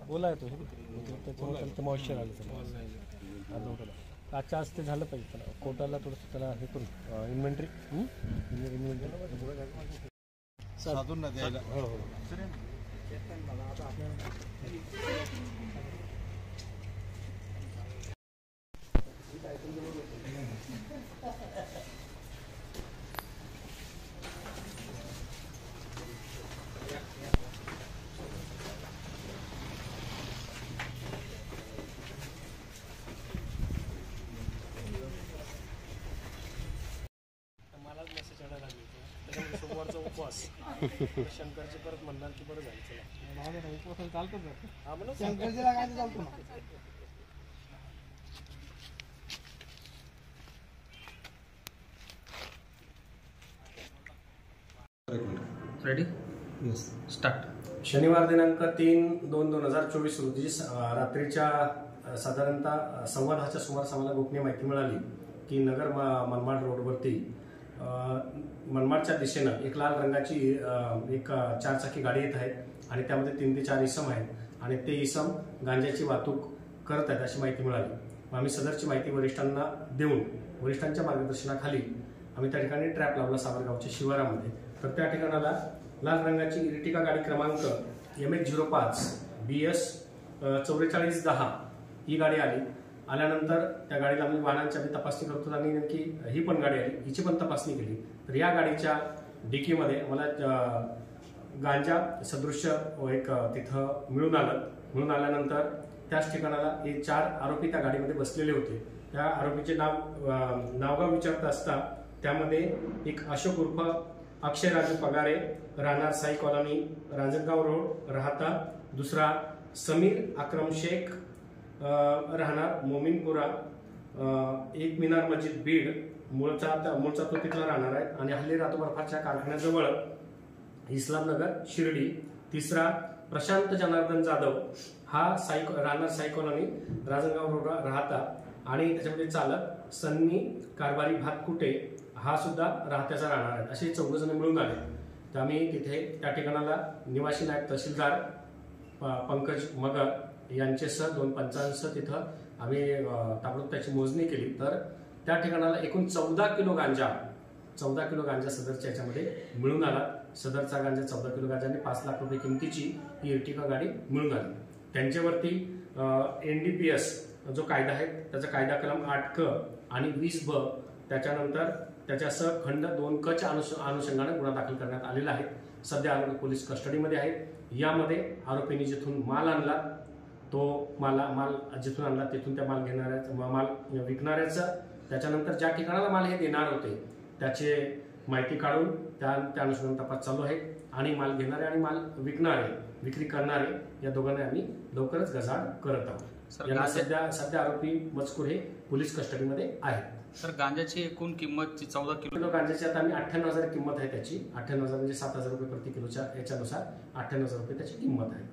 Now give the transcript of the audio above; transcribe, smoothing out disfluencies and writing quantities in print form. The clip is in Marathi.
बोला तो त्याच्यानंतर मॉइश्चर आलं आजच्या आज ते झालं पाहिजे त्याला कोर्टाला थोडंसं त्याला हे करू इन्व्हेंटरी साधून ना द्यायला. हो हो मलाच मेसेज आणायला लागली त्याच्यामध्ये सोमवारचा उपवास शंकरचे परत म्हणणार की बरं जायचं उपवास चालतो हा म्हणून शंकरजीला काय चालतो ना. Ready start. शनिवार दिनांक 3/2/2024 रोजी रात्रीच्या साधारणतः 1:15च्या सुमारास आम्हाला गोपनीय माहिती मिळाली की नगर मनमाड रोडवरती मनमाडच्या दिशेनं एक लाल रंगाची एक 4 चाकी गाडी येत आहे आणि त्यामध्ये 3 ते 4 इसम आहेत आणि ते इसम गांजाची वाहतूक करत आहेत अशी माहिती मिळाली. आम्ही सदरची माहिती वरिष्ठांना देऊन वरिष्ठांच्या मार्गदर्शनाखाली आम्ही त्या ठिकाणी ट्रॅप लावला सावरगावच्या शिवारामध्ये. तर त्या ठिकाणाला लाल रंगाची इर्टिगा गाडी क्रमांक MH05 BS 4410 ही गाडी आली. आल्यानंतर त्या गाडीला आम्ही वाहनांची आम्ही तपासणी करतो आणि नेमकी ही पण गाडी आली हिची पण तपासणी केली. तर या गाडीच्या डिकीमध्ये मला गांजा सदृश्य एक तिथं मिळून आलं. मिळून आल्यानंतर त्याच ठिकाणाला हे 4 आरोपी त्या गाडीमध्ये बसलेले होते. त्या आरोपीचे नावगाव विचारत असता त्यामध्ये एक अशोक उर्फ अक्षय राजू पगारे राहणार साई कॉलनी रांजणगाव रोड राहता. दुसरा समीर अक्रम शेख राहणार मोमीनपुरा एक मिनार मस्जिद बीड मूळचा तो तिथला राहणार आहे आणि हल्ली राहतो बर्फाच्या कारखान्याजवळ इस्लामनगर शिर्डी. तिसरा प्रशांत जनार्दन जाधव हा राहणार साई कॉलनी रांजणगाव रोड राहता आणि त्याच्यामध्ये चालक सन्नी कारभारी भातकुटे हा सुद्धा राहत्याचा राहणार आहे. असे 4 जण मिळून आले. तर आम्ही तिथे त्या ठिकाणाला निवासी नायब तहसीलदार पंकज मगर यांचेसह 2 पंचांसह तिथं आम्ही ताबडतोब त्याची मोजणी केली. तर त्या ठिकाणाला एकूण 14 किलो गांजा सदरच्या याच्यामध्ये मिळून आला. सदरचा गांजा 14 किलो गांजा आणि 5 लाख रुपये किमतीची ही इर्टिगा गाडी मिळून आली. त्यांच्यावरती NDPS जो कायदा आहे त्याचा कायदा कलम 8 क आणि 20 ब त्याच्यानंतर त्याच्यासह खंड 2 क च्या अनुषंगाने गुन्हा दाखल करण्यात आलेला आहे. सध्या आरोपी पोलीस कस्टडीमध्ये आहेत. यामध्ये आरोपींनी जिथून माल आणला तो माल जिथून आणला तिथून त्या माल विकणाऱ्याचं त्याच्यानंतर ज्या ठिकाणाला माल हे देणार होते त्याचे माहिती काढून त्या अनुषंगाने तपास चालू आहे आणि माल घेणारे आणि माल विक्री करणारे या दोघांना आम्ही लवकरच गजाआड करत आहोत. यांना सध्या आरोपी मजकूर हे पोलीस कस्टडीमध्ये आहेत. सर गांजाची एकूण किंमत 14 किलो गांजाची आता आम्ही 98,000 किंमत आहे त्याची. 98,000 म्हणजे 7,000 रुपये प्रति किलोच्या याच्यानुसार 98,000 रुपये त्याची किंमत आहे.